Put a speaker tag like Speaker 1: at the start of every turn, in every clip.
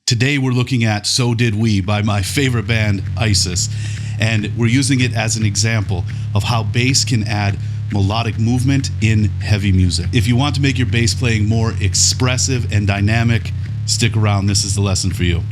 Speaker 1: Today we're looking at So Did We by my favorite band, ISIS, and we're using it as an example of how bass can add melodic movement in heavy music. If you want to make your bass playing more expressive and dynamic, stick around, this is the lesson for you.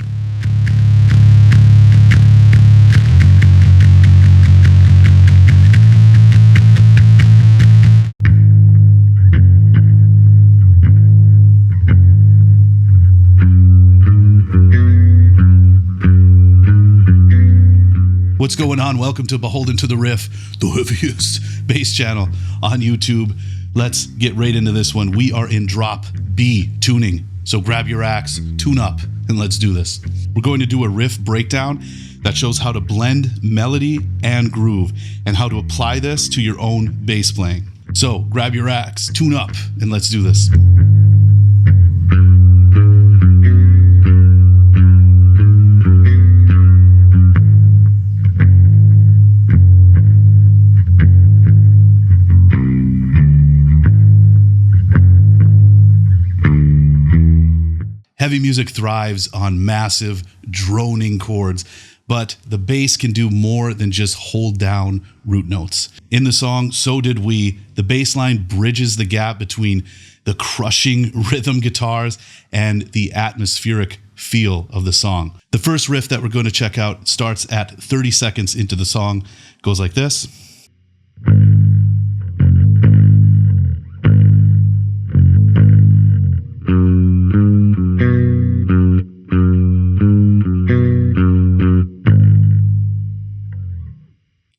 Speaker 1: What's going on? Welcome to Beholden to the Riff, the heaviest bass channel on YouTube. Let's get right into this one. We are in drop B tuning. So grab your axe, tune up, and let's do this. We're going to do a riff breakdown that shows how to blend melody and groove and how to apply this to your own bass playing. So grab your axe, tune up, and let's do this. Heavy music thrives on massive, droning chords, but the bass can do more than just hold down root notes. In the song So Did We, the bass line bridges the gap between the crushing rhythm guitars and the atmospheric feel of the song. The first riff that we're going to check out starts at 30 seconds into the song, goes like this.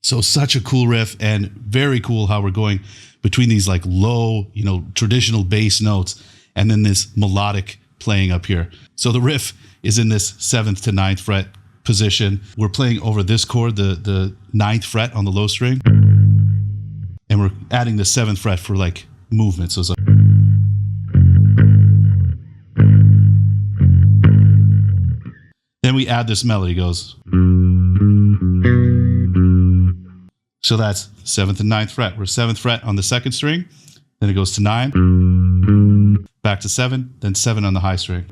Speaker 1: So such a cool riff, and very cool how we're going between these like low, traditional bass notes and then this melodic playing up here. So the riff is in this 7th to 9th fret position. We're playing over this chord, the 9th fret on the low string, and we're adding the 7th fret for like movement. So it's like, then we add this melody, goes. So that's 7th and 9th fret. We're 7th fret on the 2nd string, then it goes to 9, back to 7, then 7 on the high string.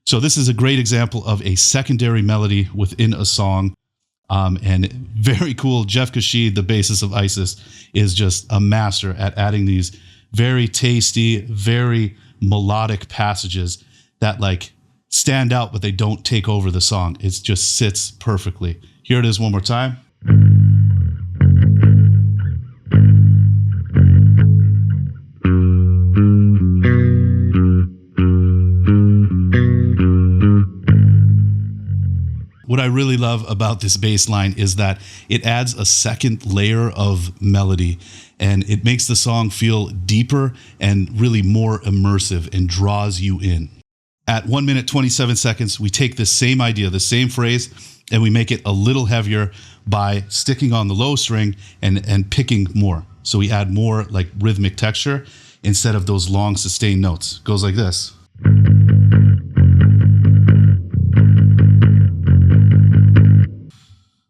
Speaker 1: So this is a great example of a secondary melody within a song, and very cool. Jeff Kashid, the bassist of ISIS, is just a master at adding these very tasty, very melodic passages that like stand out, but they don't take over the song. It just sits perfectly. Here it is one more time. What I really love about this bass line is that it adds a second layer of melody, and it makes the song feel deeper and really more immersive and draws you in. At 1 minute, 27 seconds, we take the same idea, the same phrase, and we make it a little heavier by sticking on the low string and picking more. So we add more like rhythmic texture instead of those long sustained notes. It goes like this.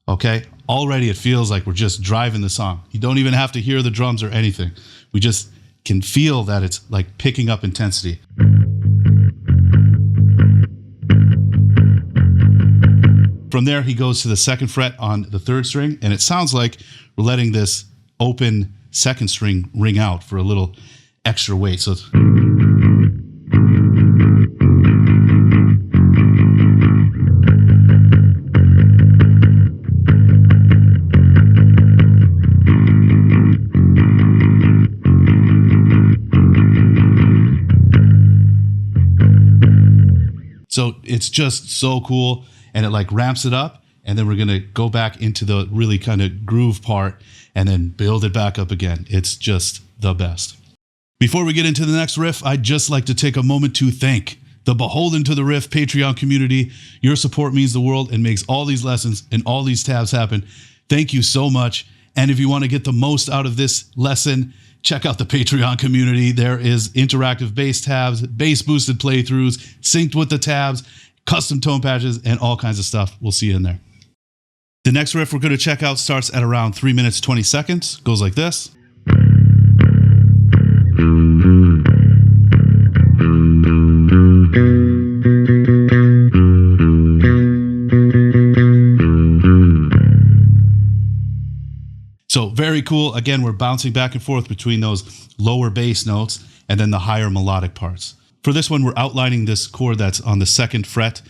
Speaker 1: Okay, already it feels like we're just driving the song. You don't even have to hear the drums or anything. We just can feel that it's like picking up intensity. From there, he goes to the 2nd fret on the 3rd string, and it sounds like we're letting this open 2nd string ring out for a little extra weight. So it's so it's just so cool, and it like ramps it up, and then we're gonna go back into the really kind of groove part and then build it back up again. It's just the best. Before we get into the next riff, I'd just like to take a moment to thank the Beholden to the Riff Patreon community. Your support means the world and makes all these lessons and all these tabs happen. Thank you so much. And if you want to get the most out of this lesson, check out the Patreon community. There is interactive bass tabs, bass boosted playthroughs, synced with the tabs, custom tone patches, and all kinds of stuff. We'll see you in there. The next riff we're going to check out starts at around 3 minutes, 20 seconds. Goes like this. cool. Again, we're bouncing back and forth between those lower bass notes and then the higher melodic parts. For this one, we're outlining this chord that's on the 2nd fret.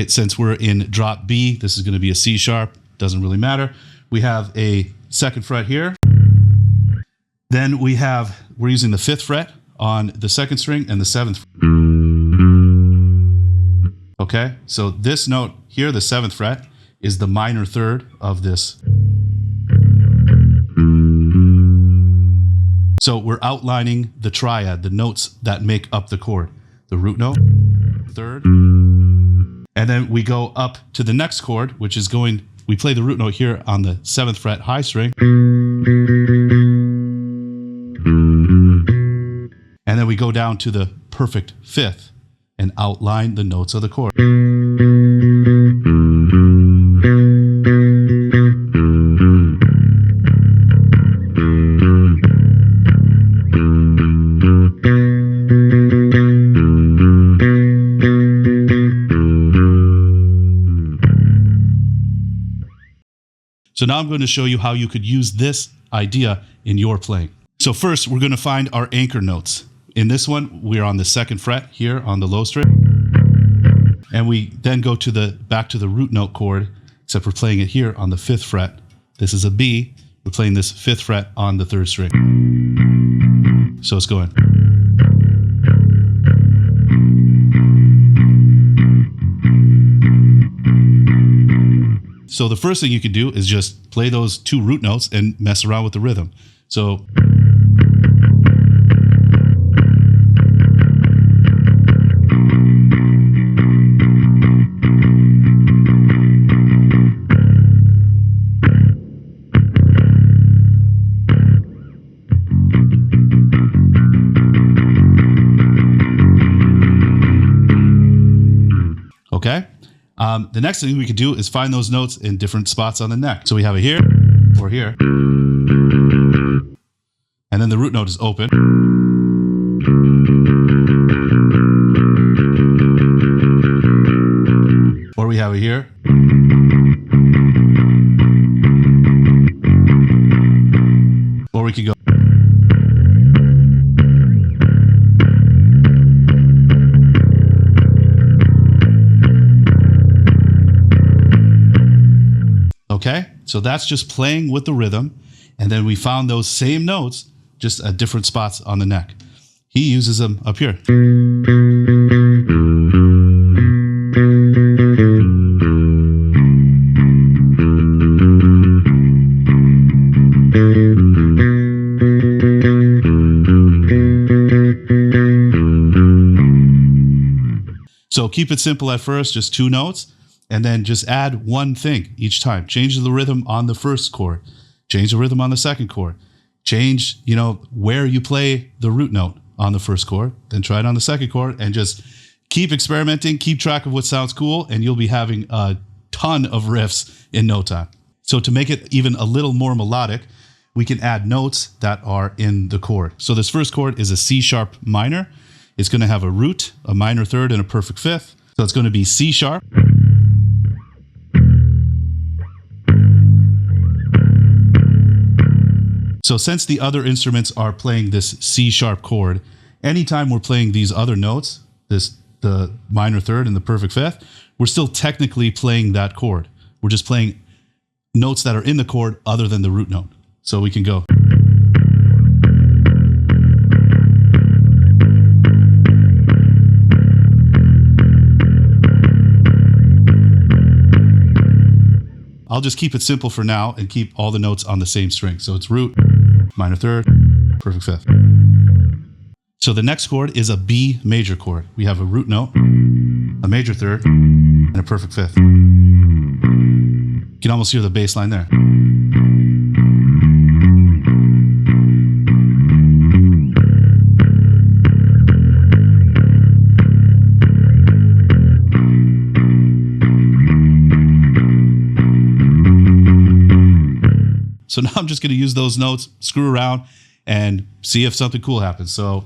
Speaker 1: Since we're in drop B, this is going to be a C sharp. Doesn't really matter. We have a 2nd fret here. Then we're using the 5th fret on the 2nd string and the 7th. Okay, so this note here, the 7th fret, is the minor 3rd of this. So we're outlining the triad, the notes that make up the chord. The root note, 3rd, and then we go up to the next chord, which is we play the root note here on the 7th fret high string. And then we go down to the perfect 5th and outline the notes of the chord. So now I'm going to show you how you could use this idea in your playing. So first, we're going to find our anchor notes. In this one, we're on the 2nd fret here on the low string. And we then go back to the root note chord, except we're playing it here on the 5th fret. This is a B. We're playing this 5th fret on the 3rd string. So it's going. So the first thing you can do is just play those 2 root notes and mess around with the rhythm. So okay. The next thing we could do is find those notes in different spots on the neck. So we have it here or here. And then the root note is open. Or we have it here. Or we could go. Okay, so that's just playing with the rhythm. And then we found those same notes just at different spots on the neck. He uses them up here. So keep it simple at first, just 2 notes. And then just add one thing each time. Change the rhythm on the 1st chord. Change the rhythm on the 2nd chord. Change, where you play the root note on the 1st chord. Then try it on the 2nd chord and just keep experimenting. Keep track of what sounds cool, and you'll be having a ton of riffs in no time. So to make it even a little more melodic, we can add notes that are in the chord. So this 1st chord is a C sharp minor. It's going to have a root, a minor 3rd, and a perfect 5th. So it's going to be C sharp. So since the other instruments are playing this C sharp chord, anytime we're playing these other notes, the minor 3rd and the perfect 5th, we're still technically playing that chord. We're just playing notes that are in the chord other than the root note. So we can go. I'll just keep it simple for now and keep all the notes on the same string. So it's root, minor 3rd, perfect 5th. So the next chord is a B major chord. We have a root note, a major 3rd, and a perfect 5th. You can almost hear the bass line there. So now I'm just going to use those notes, screw around, and see if something cool happens. So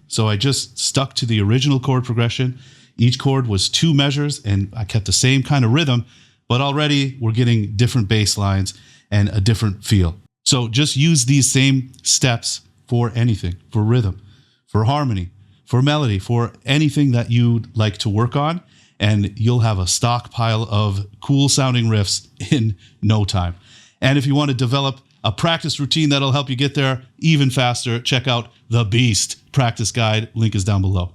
Speaker 1: So I just stuck to the original chord progression. Each chord was 2 measures, and I kept the same kind of rhythm, but already we're getting different bass lines and a different feel. So just use these same steps for anything, for rhythm, for harmony, for melody, for anything that you'd like to work on, and you'll have a stockpile of cool sounding riffs in no time. And if you want to develop a practice routine that'll help you get there even faster, check out the B.E.A.S.T practice guide. Link is down below.